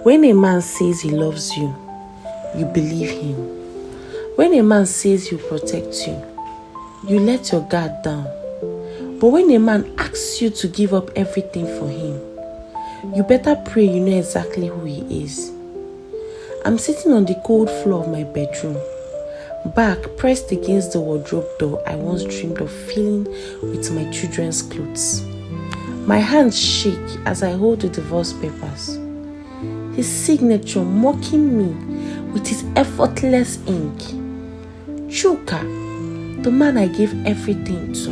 When a man says he loves you, you believe him. When a man says he'll protect you, you let your guard down. But when a man asks you to give up everything for him, you better pray you know exactly who he is. I'm sitting on the cold floor of my bedroom, back pressed against the wardrobe door I once dreamed of filling with my children's clothes. My hands shake as I hold the divorce papers. His signature mocking me with his effortless ink. Chuka, the man I gave everything to.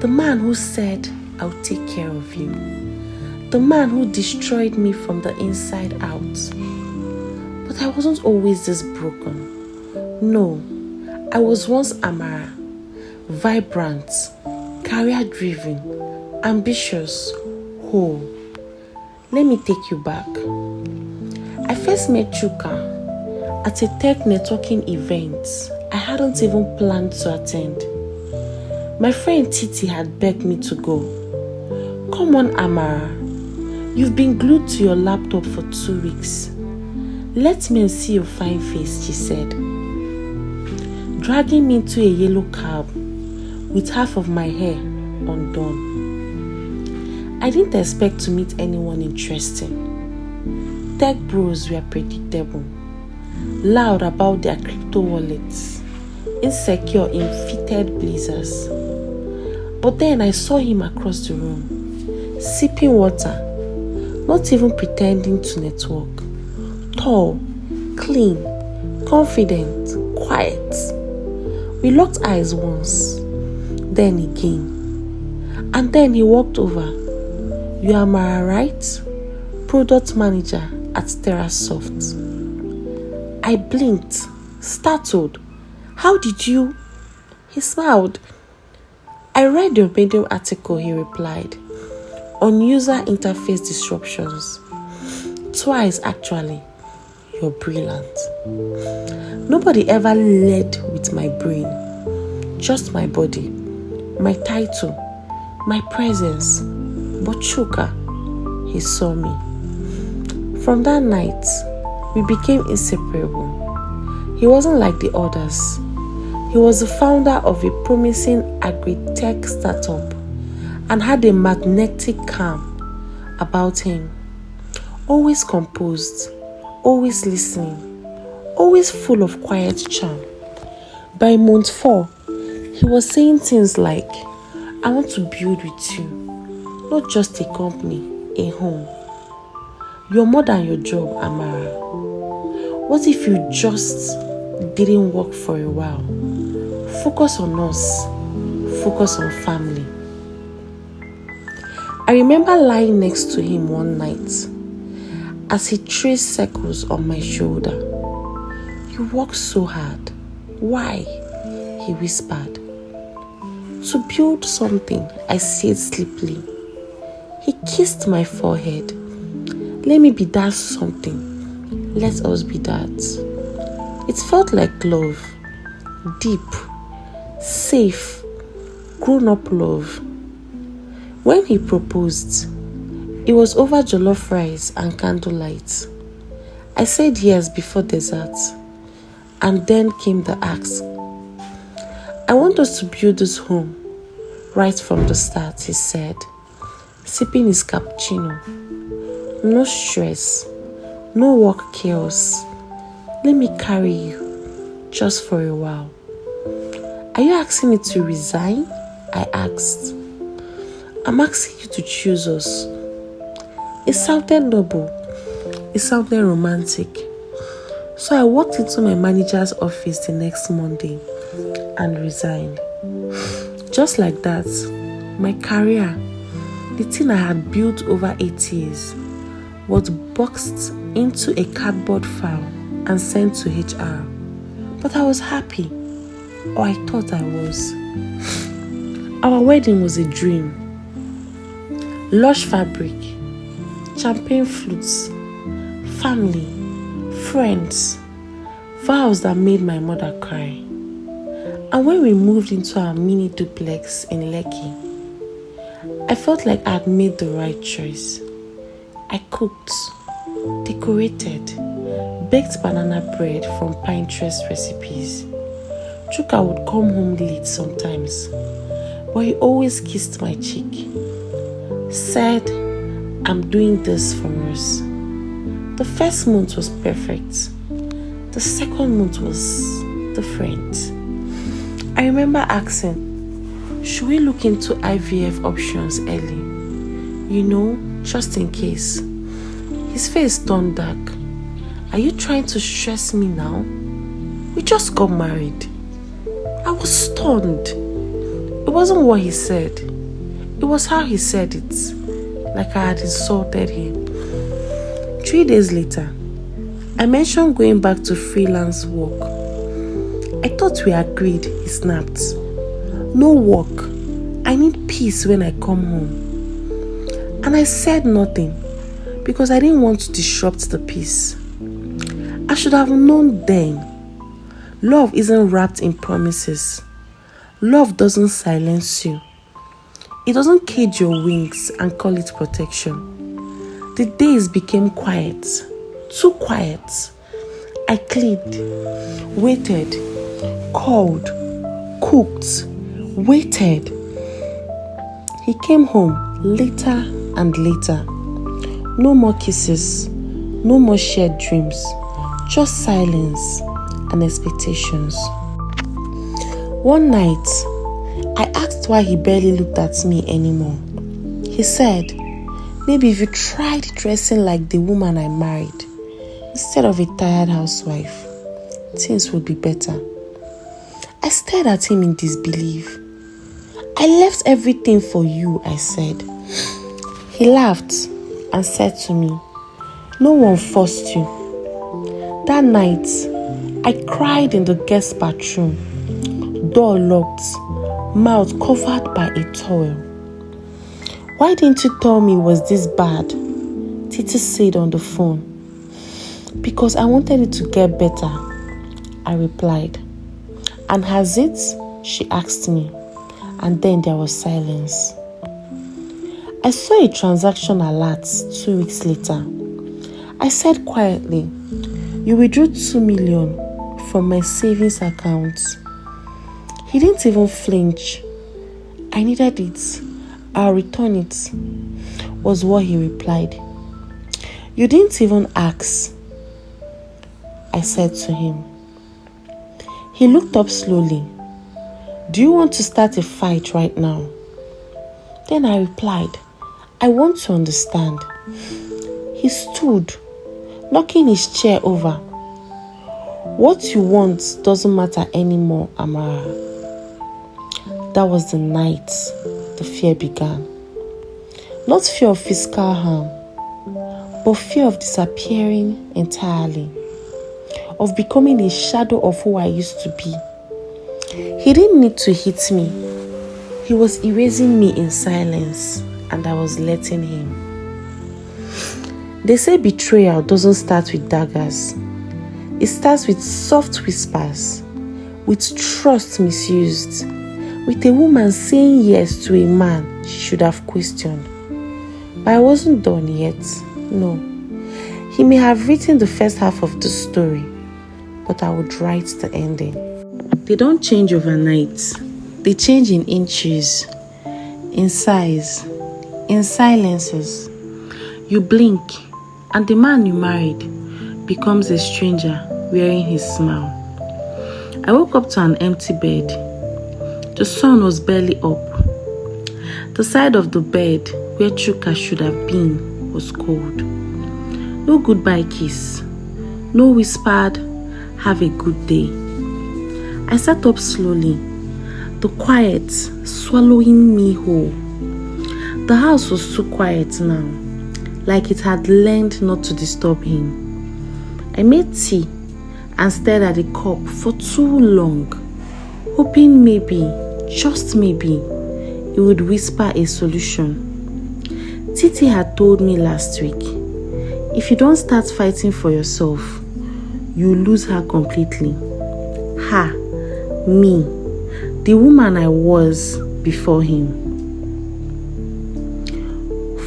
The man who said, I'll take care of you. The man who destroyed me from the inside out. But I wasn't always this broken. No, I was once Amara, vibrant, career-driven, ambitious, whole. Let me take you back. I first met Chuka at a tech networking event I hadn't even planned to attend. My friend Titi had begged me to go. Come on, Amara. You've been glued to your laptop for 2 weeks. Let me see your fine face, she said, dragging me into a yellow cab with half of my hair undone. I didn't expect to meet anyone interesting. Tech bros were predictable, loud about their crypto wallets, insecure in fitted blazers. But then I saw him across the room, sipping water, not even pretending to network. Tall, clean, confident, quiet. We locked eyes once, then again. And then he walked over. You are Amara, right? Product manager at TerraSoft. I blinked, startled. How did you? He smiled. I read your Medium article, he replied, on user interface disruptions. Twice, actually. You're brilliant. Nobody ever led with my brain, just my body, my title, my presence. But Chuka, he saw me. From that night, we became inseparable. He wasn't like the others. He was the founder of a promising agri-tech startup and had a magnetic calm about him. Always composed, always listening, always full of quiet charm. By month 4, he was saying things like, I want to build with you, not just a company, a home. You're more than your job, Amara. What if you just didn't work for a while? Focus on us, focus on family. I remember lying next to him one night as he traced circles on my shoulder. You work so hard. Why? He whispered. To build something, I said sleepily. He kissed my forehead. Let me be that something. Let us be that. It felt like love. Deep, safe, grown-up love. When he proposed, it was over jollof rice and candlelight. I said yes before dessert, and then came the ask. I want us to build this home right from the start, he said, sipping his cappuccino. No stress, no work chaos. Let me carry you, just for a while. Are you asking me to resign? I asked. I'm asking you to choose us. It sounded noble. It sounded romantic. So I walked into my manager's office the next Monday and resigned. Just like that, my career, the thing I had built over 8 years, was boxed into a cardboard file and sent to HR. But I was happy, or I thought I was. Our wedding was a dream. Lush fabric, champagne flutes, family, friends, vows that made my mother cry. And when we moved into our mini duplex in Lekki, I felt like I had made the right choice. I cooked, decorated, baked banana bread from Pinterest recipes. Chuka would come home late sometimes, but he always kissed my cheek. Said, I'm doing this for us. The first month was perfect. The second month was different. I remember asking, should we look into IVF options early? Just in case. His face turned dark. Are you trying to stress me now? We just got married. I was stunned. It wasn't what he said. It was how he said it. Like I had insulted him. 3 days later, I mentioned going back to freelance work. I thought we agreed, he snapped. No work. I need peace when I come home. And I said nothing because I didn't want to disrupt the peace. I should have known then. Love isn't wrapped in promises. Love doesn't silence you. It doesn't cage your wings and call it protection. The days became quiet. Too quiet. I cleaned, waited, called, cooked, waited. He came home later and later. No more kisses, no more shared dreams, just silence and expectations. One night, I asked why he barely looked at me anymore. He said, maybe if you tried dressing like the woman I married, instead of a tired housewife, things would be better. I stared at him in disbelief. I left everything for you, I said. He laughed and said to me, no one forced you. That night, I cried in the guest bathroom, door locked, mouth covered by a towel. Why didn't you tell me it was this bad? Titi said on the phone. Because I wanted it to get better, I replied. And has it? She asked me. And then there was silence. I saw a transaction alert 2 weeks later. I said quietly, you withdrew 2 million from my savings account. He didn't even flinch. I needed it. I'll return it, was what he replied. You didn't even ask, I said to him. He looked up slowly. Do you want to start a fight right now? Then I replied, I want to understand. He stood, knocking his chair over. What you want doesn't matter anymore, Amara. That was the night the fear began. Not fear of physical harm, but fear of disappearing entirely, of becoming a shadow of who I used to be. He didn't need to hit me. He was erasing me in silence, and I was letting him. They say betrayal doesn't start with daggers. It starts with soft whispers, with trust misused, with a woman saying yes to a man she should have questioned. But I wasn't done yet. No. He may have written the first half of the story, but I would write the ending. They don't change overnight. They change in inches, in size, in silences. You blink, and the man you married becomes a stranger wearing his smile. I woke up to an empty bed. The sun was barely up. The side of the bed where Chuka should have been was cold. No goodbye kiss. No whispered, have a good day. I sat up slowly, the quiet swallowing me whole. The house was too quiet now, like it had learned not to disturb him. I made tea and stared at the cup for too long, hoping maybe, just maybe, it would whisper a solution. Titi had told me last week, if you don't start fighting for yourself, you lose her completely. Her, me, the woman I was before him.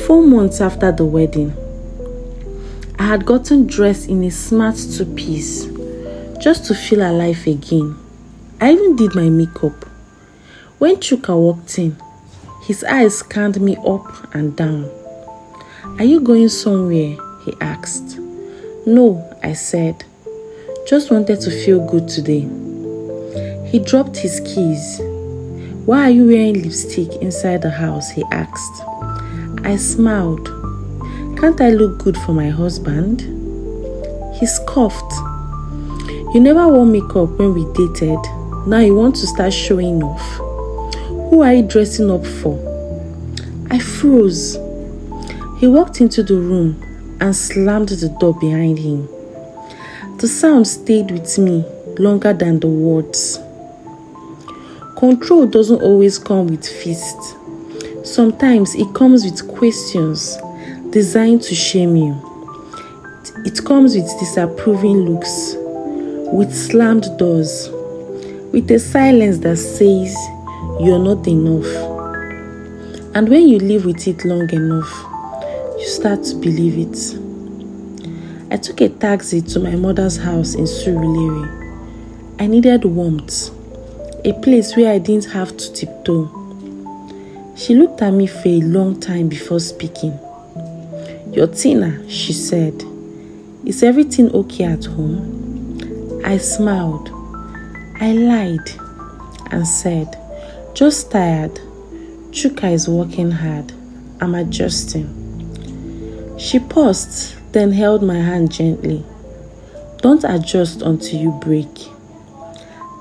4 months after the wedding, I had gotten dressed in a smart two-piece just to feel alive again. I even did my makeup. When Chuka walked in, his eyes scanned me up and down. "Are you going somewhere?" he asked. "No," I said. "Just wanted to feel good today." He dropped his keys. "Why are you wearing lipstick inside the house?" he asked. I smiled. "Can't I look good for my husband?" He scoffed. "You never wore makeup when we dated. Now you want to start showing off. Who are you dressing up for?" I froze. He walked into the room and slammed the door behind him. The sound stayed with me longer than the words. Control doesn't always come with fists. Sometimes it comes with questions designed to shame you. It comes with disapproving looks, with slammed doors, with a silence that says you're not enough. And when you live with it long enough, you start to believe it. I took a taxi to my mother's house in Surulere. I needed warmth, a place where I didn't have to tiptoe. She looked at me for a long time before speaking. "You're Tina," she said. "Is everything okay at home?" I smiled. I lied and said, "Just tired. Chuka is working hard. I'm adjusting." She paused, then held my hand gently. "Don't adjust until you break."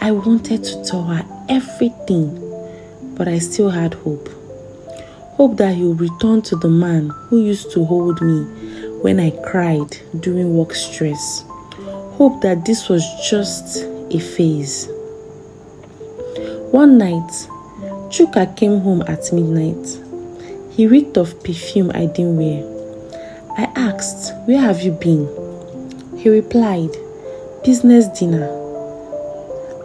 I wanted to tell her everything, but I still had hope. Hope that he would return to the man who used to hold me when I cried during work stress. Hope that this was just a phase. One night, Chuka came home at midnight. He reeked of perfume I didn't wear. I asked, "Where have you been?" He replied, "Business dinner."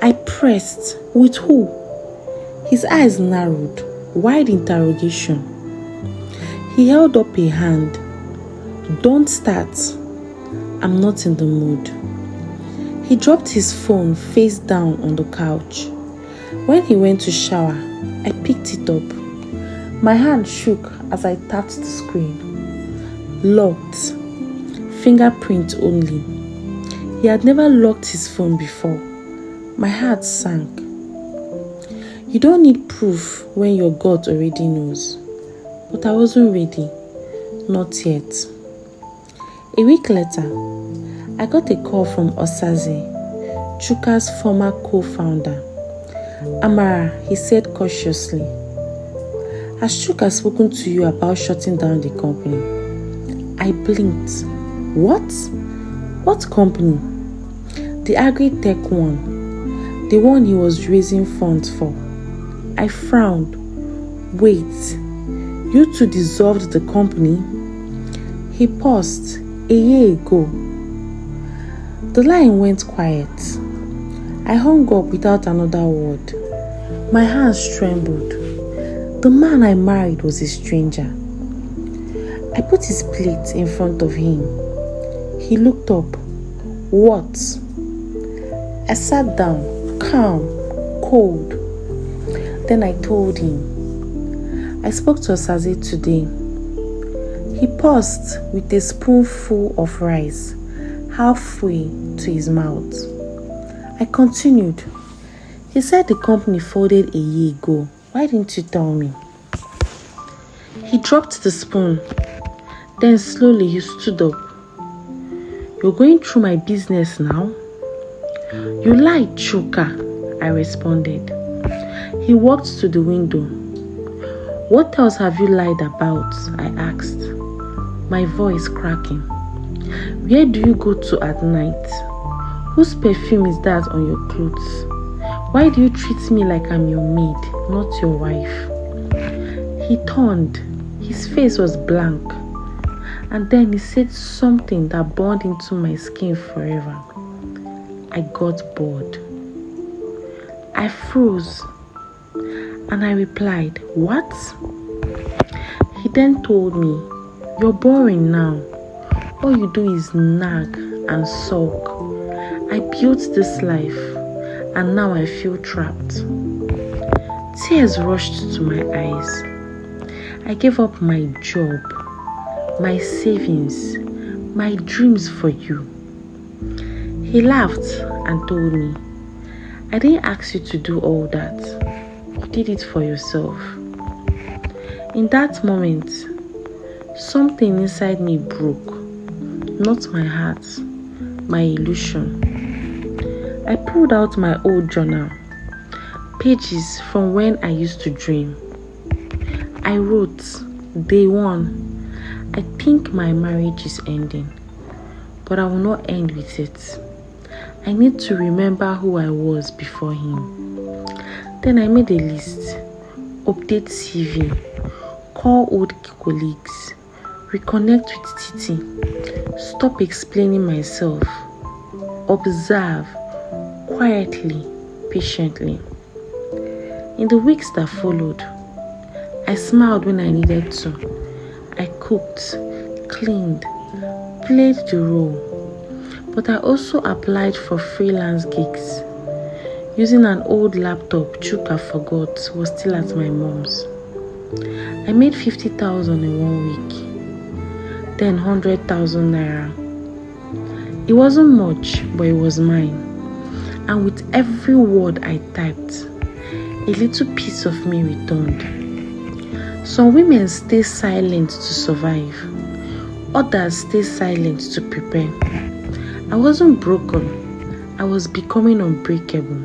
I pressed, "With who?" His eyes narrowed, wide interrogation. He held up a hand. "Don't start. I'm not in the mood." He dropped his phone face down on the couch. When he went to shower, I picked it up. My hand shook as I tapped the screen. Locked. Fingerprint only. He had never locked his phone before. My heart sank. You don't need proof when your gut already knows. But I wasn't ready. Not yet. A week later, I got a call from Osaze, Chuka's former co-founder. "Amara," he said cautiously, "has Chuka spoken to you about shutting down the company?" I blinked. "What? What company?" "The agri-tech one. The one he was raising funds for." I frowned. "Wait, you two dissolved the company?" He paused. "A year ago." The line went quiet. I hung up without another word. My hands trembled. The man I married was a stranger. I put his plate in front of him. He looked up. "What?" I sat down, calm, cold. Then I told him. "I spoke to Osaze today." He paused with a spoonful of rice halfway to his mouth. I continued. "He said the company folded a year ago. Why didn't you tell me?" He dropped the spoon. Then slowly he stood up. "You're going through my business now?" "You lied, Chuka," I responded. He walked to the window. "What else have you lied about?" I asked, my voice cracking. "Where do you go to at night? Whose perfume is that on your clothes? Why do you treat me like I'm your maid, not your wife?" He turned. His face was blank. And then he said something that burned into my skin forever. I got bored. I froze. And I replied, "What?" He then told me, "You're boring now. All you do is nag and sulk. I built this life and now I feel trapped. Tears rushed to my eyes. I gave up my job, my savings, my dreams for you. He laughed and told me, I didn't ask you to do all that. You did it for yourself. In that moment, something inside me broke. Not my heart, my illusion. I pulled out my old journal, pages from when I used to dream. I wrote, day 1, I think my marriage is ending, but I will not end with it. I need to remember who I was before him. Then I made a list, update CV, call old colleagues, reconnect with Titi, stop explaining myself, observe, quietly, patiently. In the weeks that followed, I smiled when I needed to. I cooked, cleaned, played the role. But I also applied for freelance gigs. Using an old laptop Chuka forgot was still at my mom's. I made 50,000 in 1 week. Then 100,000 naira. It wasn't much, but it was mine. And with every word I typed, a little piece of me returned. Some women stay silent to survive. Others stay silent to prepare. I wasn't broken. I was becoming unbreakable.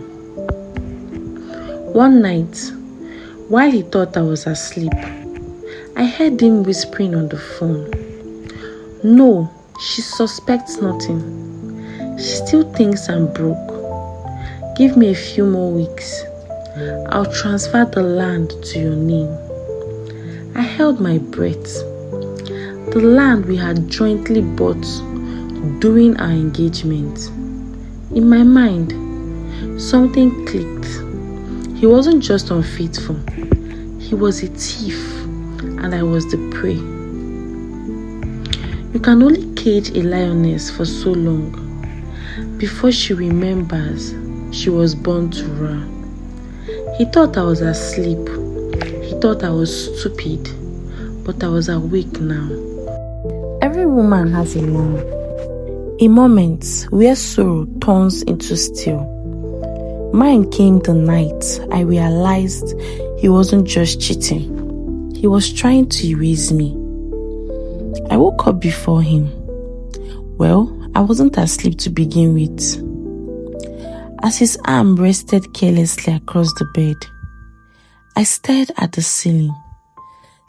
One night, while he thought I was asleep, I heard him whispering on the phone. No, she suspects nothing. She still thinks I'm broke. Give me a few more weeks. I'll transfer the land to your name. I held my breath. The land we had jointly bought during our engagement. In my mind, something clicked. He wasn't just unfaithful. He was a thief, and I was the prey. You can only cage a lioness for so long before she remembers she was born to roar. He thought I was asleep. He thought I was stupid, but I was awake now. Every woman has a moment where sorrow turns into steel. Mine came the night I realized he wasn't just cheating. He was trying to erase me. I woke up before him. Well, I wasn't asleep to begin with. As his arm rested carelessly across the bed, I stared at the ceiling,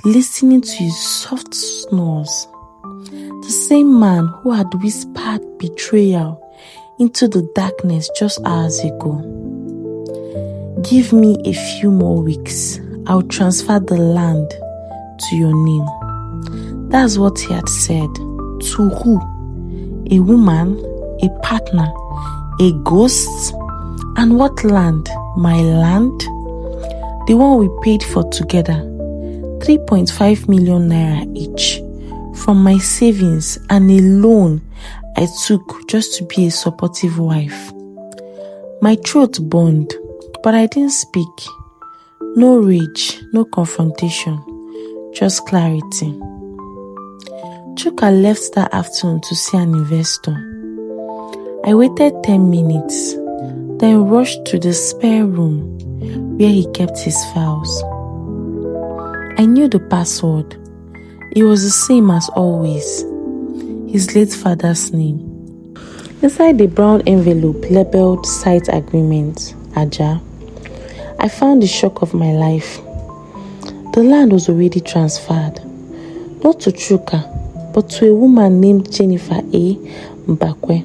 listening to his soft snores. The same man who had whispered betrayal into the darkness just hours ago. Give me a few more weeks. I'll transfer the land to your name. That's what he had said. To who? A woman? A partner? A ghost? And what land? My land? The one we paid for together. 3.5 million naira each. From my savings and a loan I took just to be a supportive wife. My throat burned, but I didn't speak. No rage, no confrontation, just clarity. Chuka left that afternoon to see an investor. I waited 10 minutes, then rushed to the spare room where he kept his files. I knew the password. It was the same as always, his late father's name. Inside the brown envelope labeled Site Agreement, Aja, I found the shock of my life. The land was already transferred, not to Chuka, but to a woman named Jennifer A. Mbakwe.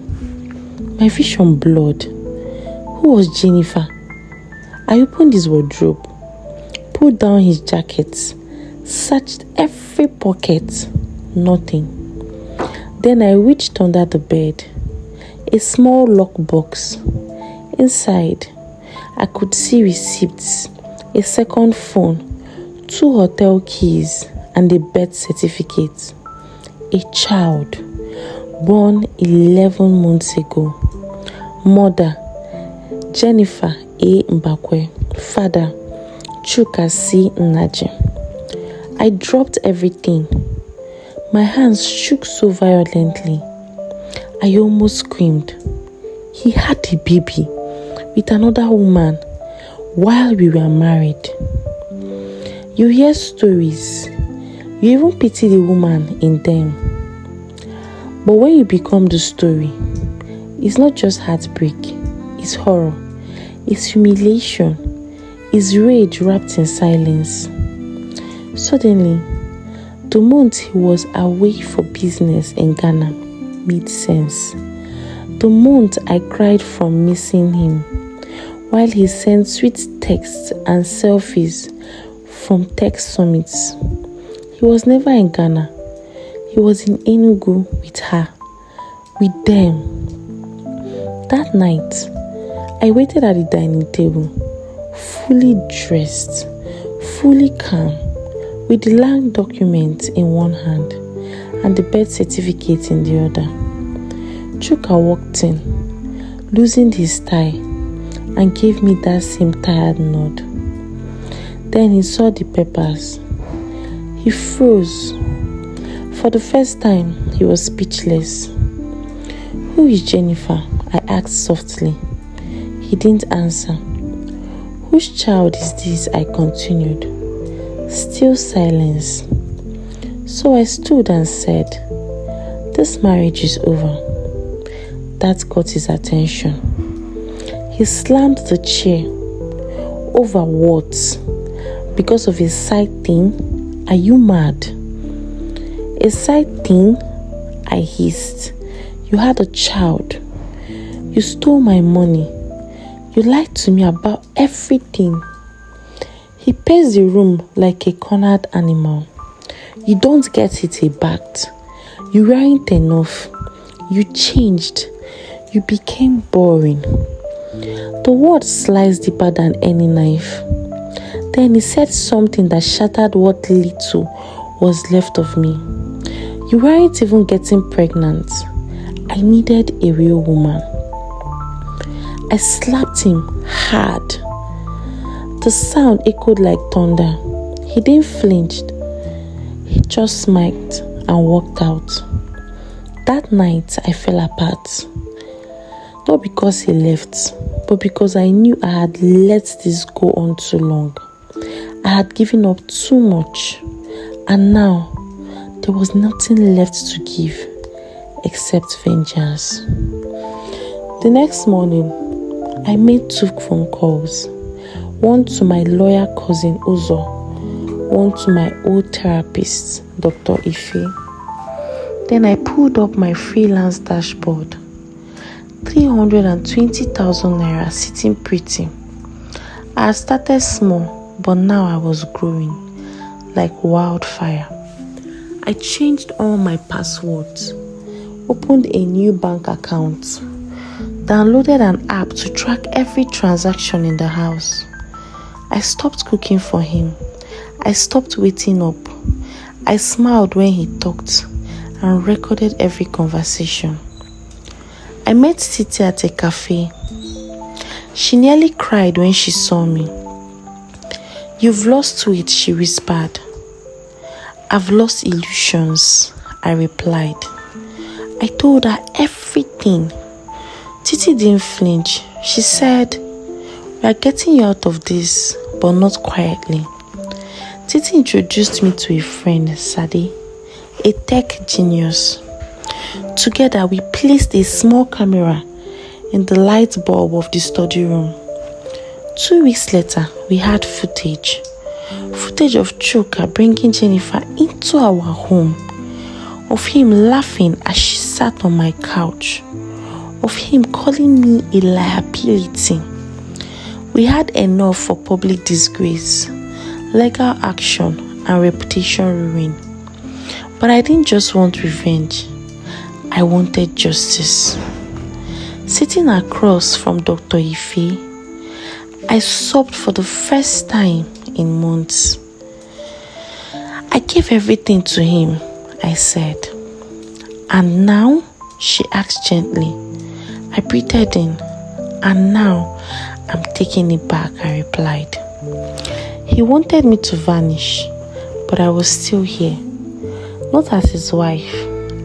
My vision blurred. Who was Jennifer? I opened his wardrobe, pulled down his jacket, searched every pocket. Nothing. Then I reached under the bed. A small lockbox. Inside, I could see receipts, a second phone, 2 hotel keys, and a birth certificate. A child. born 11 months ago. Mother, Jennifer A. Mbakwe. Father, Chuka C. Nnaji. I dropped everything. My hands shook so violently. I almost screamed. He had a baby with another woman while we were married. You hear stories. You even pity the woman in them. But when you become the story, it's not just heartbreak. It's horror. It's humiliation. It's rage wrapped in silence. Suddenly, the month he was away for business in Ghana made sense. The month I cried from missing him, while he sent sweet texts and selfies from text summits. He was never in Ghana. He was in Enugu with her, with them. That night, I waited at the dining table, fully dressed, fully calm, with the land document in one hand and the birth certificate in the other. Chuka walked in, loosened his tie, and gave me that same tired nod. Then he saw the papers. He froze. For the first time, he was speechless. Who is Jennifer? I asked softly. He didn't answer. Whose child is this? I continued. Still silence. So I stood and said, this marriage is over. That got his attention. He slammed the chair. Over what? Because of a side thing? Are you mad? A side thing? I hissed. You had a child. You stole my money. You lied to me about everything. He paced the room like a cornered animal. You don't get it back. You weren't enough. You changed. You became boring. The words sliced deeper than any knife. Then he said something that shattered what little was left of me. You weren't even getting pregnant. I needed a real woman. I slapped him hard. The sound echoed like thunder. He didn't flinch. He just smiled and walked out. That night, I fell apart. Not because he left, but because I knew I had let this go on too long. I had given up too much, and now there was nothing left to give except vengeance. The next morning, I made 2 phone calls. One to my lawyer cousin Uzo, one to my old therapist, Dr.He. Then I pulled up my freelance dashboard. 320,000 naira sitting pretty. I had started small, but now I was growing like wildfire. I changed all my passwords, opened a new bank account, downloaded an app to track every transaction in the house. I stopped cooking for him. I stopped waiting up. I smiled when he talked and recorded every conversation. I met Titi at a cafe. She nearly cried when she saw me. You've lost weight, she whispered. I've lost illusions, I replied. I told her everything. Titi didn't flinch. She said, we are getting you out of this, but not quietly. Titi introduced me to a friend, Sade, a tech genius. Together, we placed a small camera in the light bulb of the study room. 2 weeks later, we had footage of Chuka bringing Jennifer into our home, of him laughing as she sat on my couch, of him calling me a liability. We had enough for public disgrace, legal action, and reputation ruin. But I didn't just want revenge. I wanted justice. Sitting across from Dr. He, I sobbed for the first time in months. I gave everything to him, I said. And now, she asked gently. I breathed in. And now I'm taking it back, I replied. He wanted me to vanish, but I was still here. Not as his wife,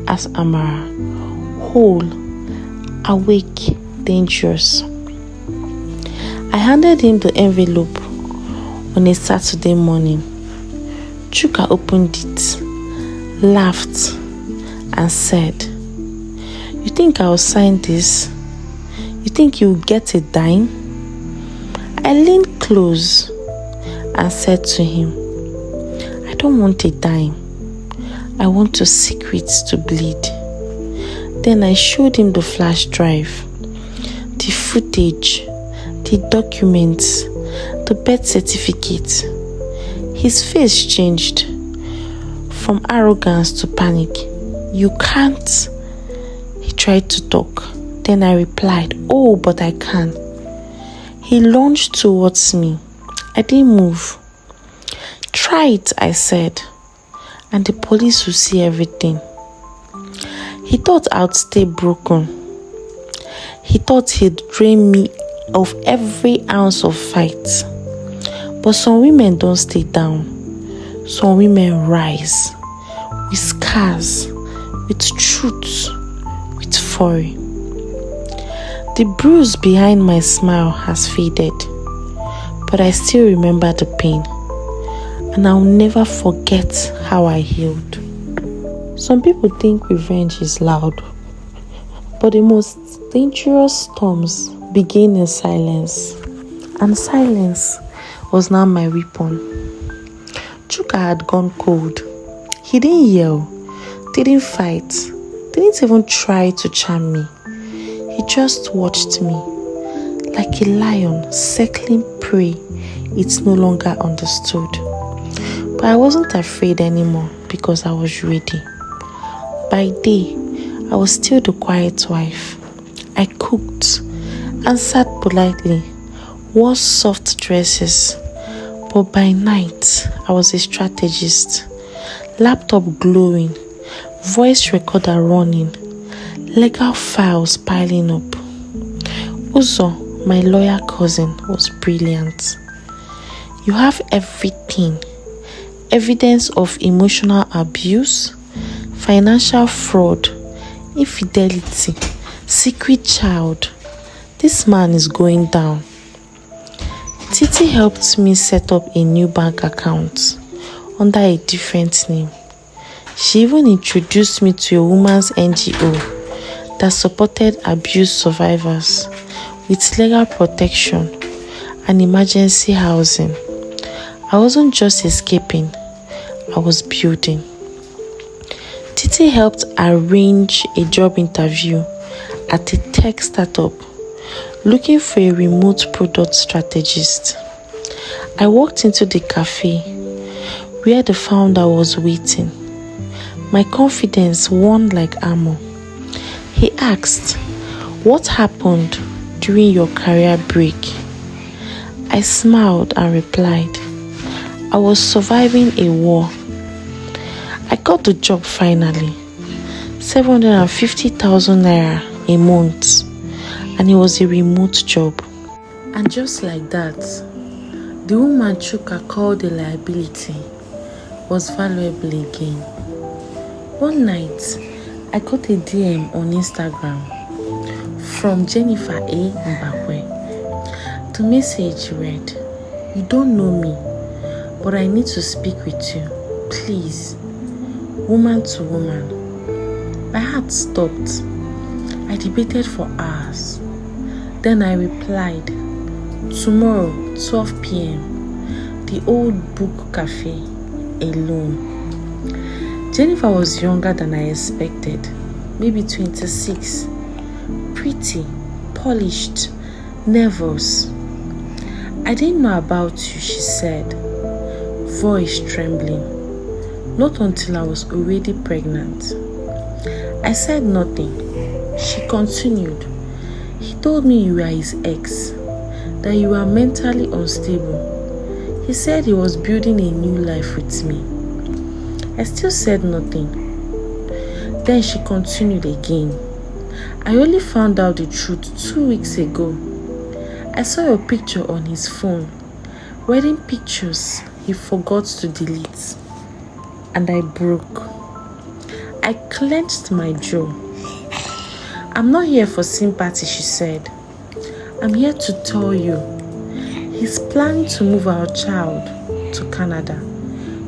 as Amara. Whole, awake, dangerous. I handed him the envelope on a Saturday morning. Chuka opened it, laughed, and said, You think I'll sign this? You think you'll get a dime? I leaned close and said to him, I don't want a dime. I want your secrets to bleed. Then I showed him the flash drive, the footage, the documents, the birth certificate. His face changed from arrogance to panic. You can't. He tried to talk. Then I replied, Oh, but I can. He lunged towards me. I didn't move. Try it, I said, and the police will see everything. He thought I'd stay broken. He thought he'd drain me of every ounce of fight. But some women don't stay down. Some women rise with scars, with truth, with fury. The bruise behind my smile has faded, but I still remember the pain, and I'll never forget how I healed. Some people think revenge is loud, but the most dangerous storms begin in silence, and silence was now my weapon. Chuka had gone cold. He didn't yell, didn't fight, didn't even try to charm me. He just watched me like a lion circling prey it no longer understood. But I wasn't afraid anymore because I was ready. By day, I was still the quiet wife. I cooked, answered politely, wore soft dresses. But by night, I was a strategist. Laptop glowing, voice recorder running, legal files piling up. Uzo, my lawyer cousin, was brilliant. You have everything. Evidence of emotional abuse, financial fraud, infidelity, secret child. This man is going down. Titi helped me set up a new bank account under a different name. She even introduced me to a woman's NGO that supported abuse survivors with legal protection and emergency housing. I wasn't just escaping, I was building. Titi helped arrange a job interview at a tech startup looking for a remote product strategist. I walked into the cafe where the founder was waiting. My confidence won like armor. He asked, What happened during your career break? I smiled and replied, I was surviving a war. I got the job finally. 750,000 naira a month. And it was a remote job. And just like that, the woman Chuka called a liability was valuable again. One night, I got a DM on Instagram from Jennifer A. Mbakwe. The message read, You don't know me, but I need to speak with you. Please, woman to woman. My heart stopped. I debated for hours. Then I replied, Tomorrow, 12 p.m, the old book cafe, alone. Jennifer was younger than I expected, maybe 26. Pretty, polished, nervous. I didn't know about you, she said, voice trembling. Not until I was already pregnant. I said nothing. She continued. He told me you were his ex, that you were mentally unstable. He said he was building a new life with me. I still said nothing. Then she continued again. I only found out the truth 2 weeks ago. I saw your picture on his phone. Wedding pictures he forgot to delete. And I broke. I clenched my jaw. I'm not here for sympathy, she said. I'm here to tell you. He's planning to move our child to Canada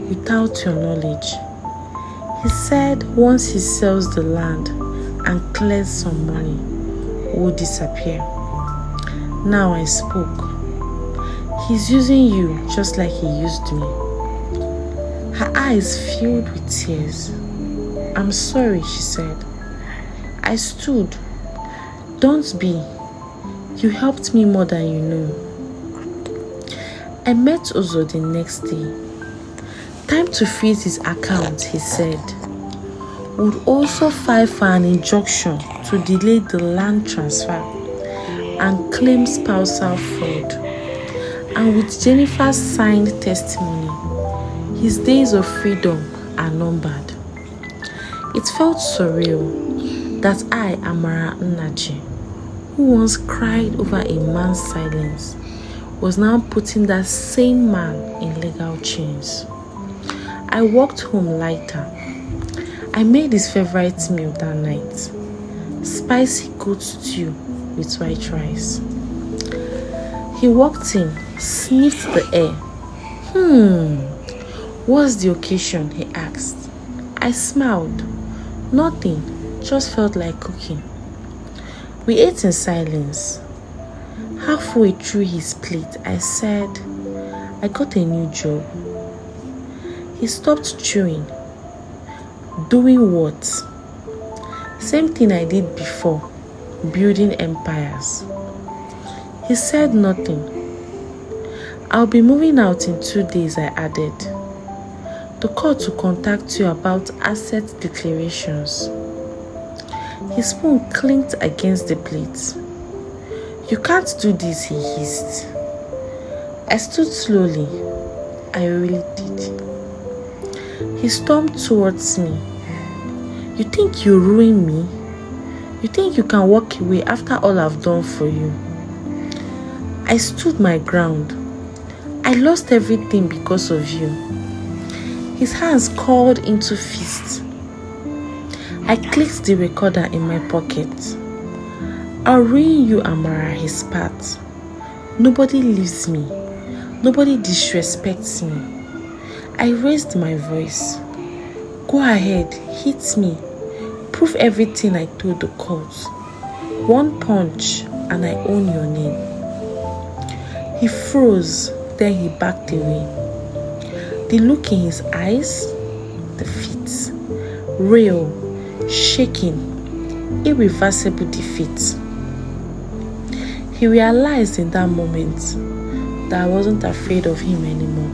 without your knowledge. He said once he sells the land and clears some money, we'll disappear. Now I spoke. He's using you just like he used me. Her eyes filled with tears. I'm sorry, she said. I stood. Don't be. You helped me more than you know. I met Ozo the next day. Time to freeze his account, he said. Would also file for an injunction to delay the land transfer and claim spousal fraud. And with Jennifer's signed testimony, his days of freedom are numbered. It felt surreal that I, Amara Nnaji, who once cried over a man's silence, was now putting that same man in legal chains. I walked home lighter. I made his favorite meal that night, spicy goat stew with white rice. He walked in, sniffed the air. What's the occasion? He asked. I smiled. Nothing, just felt like cooking. We ate in silence. Halfway through his plate, I said, I got a new job. He stopped chewing. Doing what? Same thing I did before, building empires. He said nothing. I'll be moving out in 2 days, I added. The call to contact you about asset declarations. His spoon clinked against the plate. You can't do this, he hissed. I stood slowly. I really did. He stormed towards me. You think you ruined me? You think you can walk away after all I've done for you? I stood my ground. I lost everything because of you. His hands curled into fists. I clicked the recorder in my pocket. I'll ruin you, Amara, he spat. Nobody leaves me. Nobody disrespects me. I raised my voice. Go ahead, hit me. Prove everything I told the court. One punch and I own your name. He froze, then he backed away. The look in his eyes, the feet, real, shaking, irreversible defeat. He realized in that moment that I wasn't afraid of him anymore,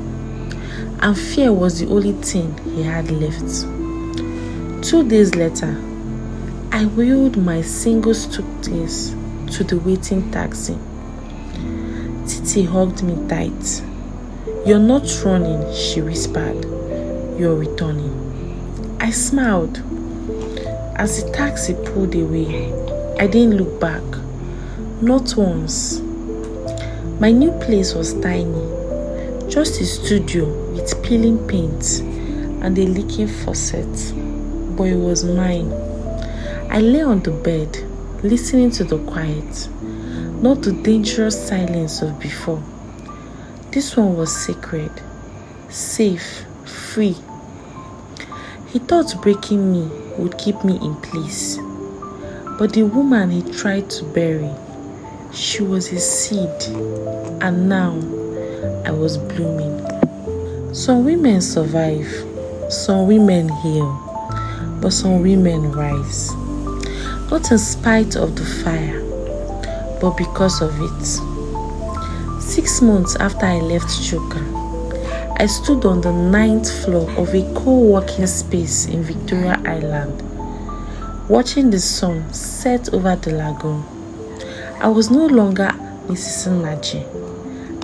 and fear was the only thing he had left. 2 days later, I wheeled my single suitcase to the waiting taxi. Titi hugged me tight. You're not running, she whispered. You're returning. I smiled. As the taxi pulled away, I didn't look back. Not once. My new place was tiny. Just a studio with peeling paint and a leaking faucet. But it was mine. I lay on the bed, listening to the quiet, not the dangerous silence of before. This one was sacred, safe, free. He thought breaking me would keep me in place. But the woman he tried to bury, she was a seed, and now I was blooming. Some women survive, some women heal, but some women rise. Not in spite of the fire, but because of it. 6 months after I left Chuka, I stood on the 9th floor of a co-working space in Victoria Island, watching the sun set over the lagoon. I was no longer Mrs. Nnaji.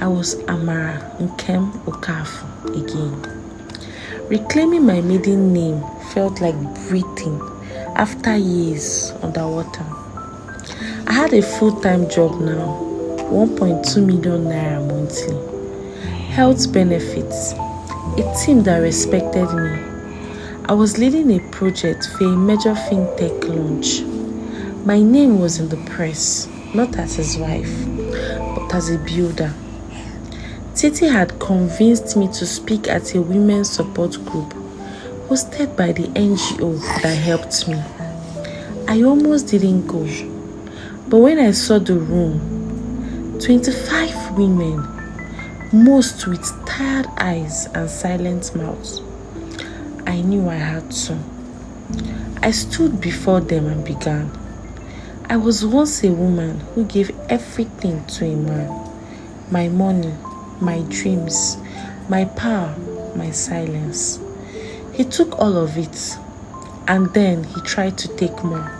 I was Amara Nkem Okafu again. Reclaiming my maiden name felt like breathing after years underwater. I had a full-time job now, 1.2 million naira monthly, health benefits, a team that respected me. I was leading a project for a major fintech launch. My name was in the press, not as his wife, but as a builder. Titi had convinced me to speak at a women's support group hosted by the NGO that helped me. I almost didn't go, but when I saw the room, 25 women, most with tired eyes and silent mouths, I knew I had to. I stood before them and began. I was once a woman who gave everything to a man. My money, my dreams, my power, my silence. He took all of it, and then he tried to take more.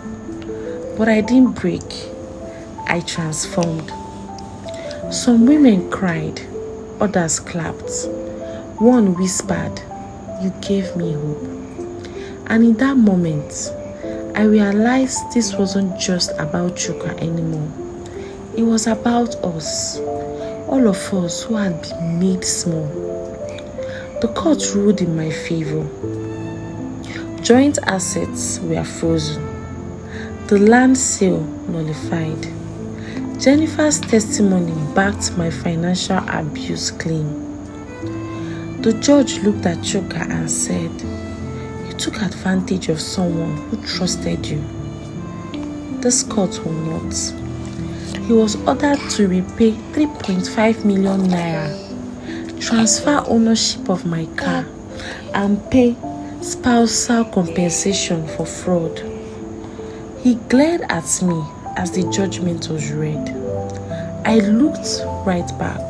But I didn't break. I transformed. Some women cried, others clapped. One whispered, "You gave me hope." And in that moment, I realized this wasn't just about Chuka anymore. It was about us, all of us who had been made small. The court ruled in my favor. Joint assets were frozen. The land sale nullified. Jennifer's testimony backed my financial abuse claim. The judge looked at Chuka and said, "You took advantage of someone who trusted you. This court will not." He was ordered to repay 3.5 million naira, transfer ownership of my car, and pay spousal compensation for fraud. He glared at me as the judgment was read. I looked right back,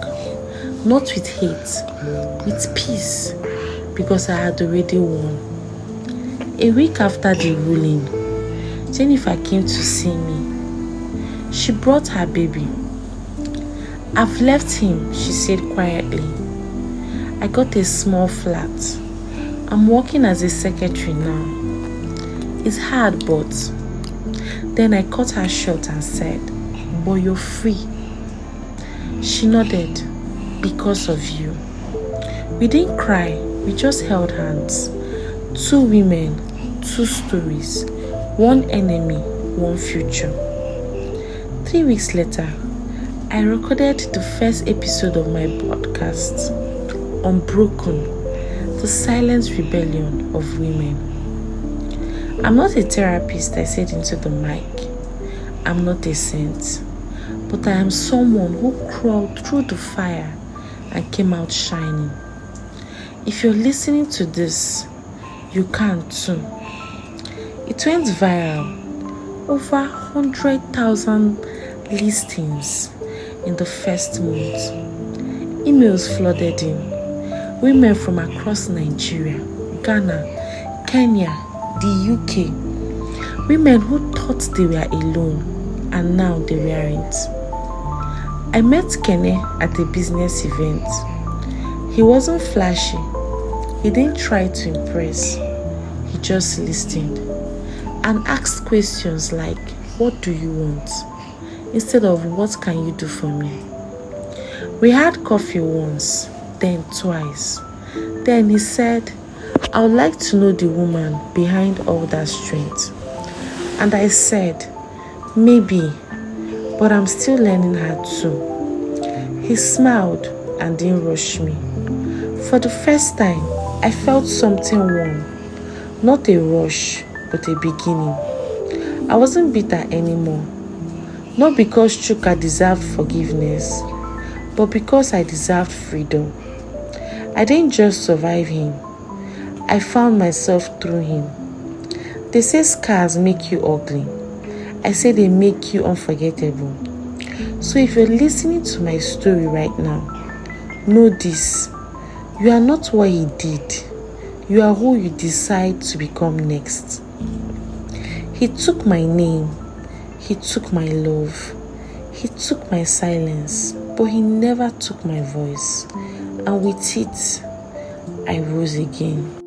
not with hate, with peace, because I had already won. A week after the ruling, Jennifer came to see me. She brought her baby. "I've left him," she said quietly. "I got a small flat. I'm working as a secretary now. It's hard, but..." Then I cut her short and said, "But you're free." She nodded. "Because of you." We didn't cry, we just held hands. 2 women, 2 stories, 1 enemy, 1 future. 3 weeks later, I recorded the first episode of my podcast, Unbroken, the silent rebellion of women. "I'm not a therapist," I said into the mic. "I'm not a saint, but I am someone who crawled through the fire and came out shining. If you're listening to this, you can too." It went viral. Over 100,000 listings in the first month. Emails flooded in. Women from across Nigeria, Ghana, Kenya, the UK. Women who thought they were alone and now they weren't. I met Kene at a business event. He wasn't flashy. He didn't try to impress. He just listened and asked questions like, "What do you want?" instead of "What can you do for me?" We had coffee once, then twice. Then he said, "I would like to know the woman behind all that strength." And I said, "Maybe, but I'm still learning her too." He smiled and didn't rush me. For the first time, I felt something warm. Not a rush, but a beginning. I wasn't bitter anymore. Not because Chuka deserved forgiveness, but because I deserved freedom. I didn't just survive him. I found myself through him. They say scars make you ugly. I say they make you unforgettable. So if you're listening to my story right now, know this. You are not what he did. You are who you decide to become next. He took my name. He took my love. He took my silence. But he never took my voice. And with it, I rose again.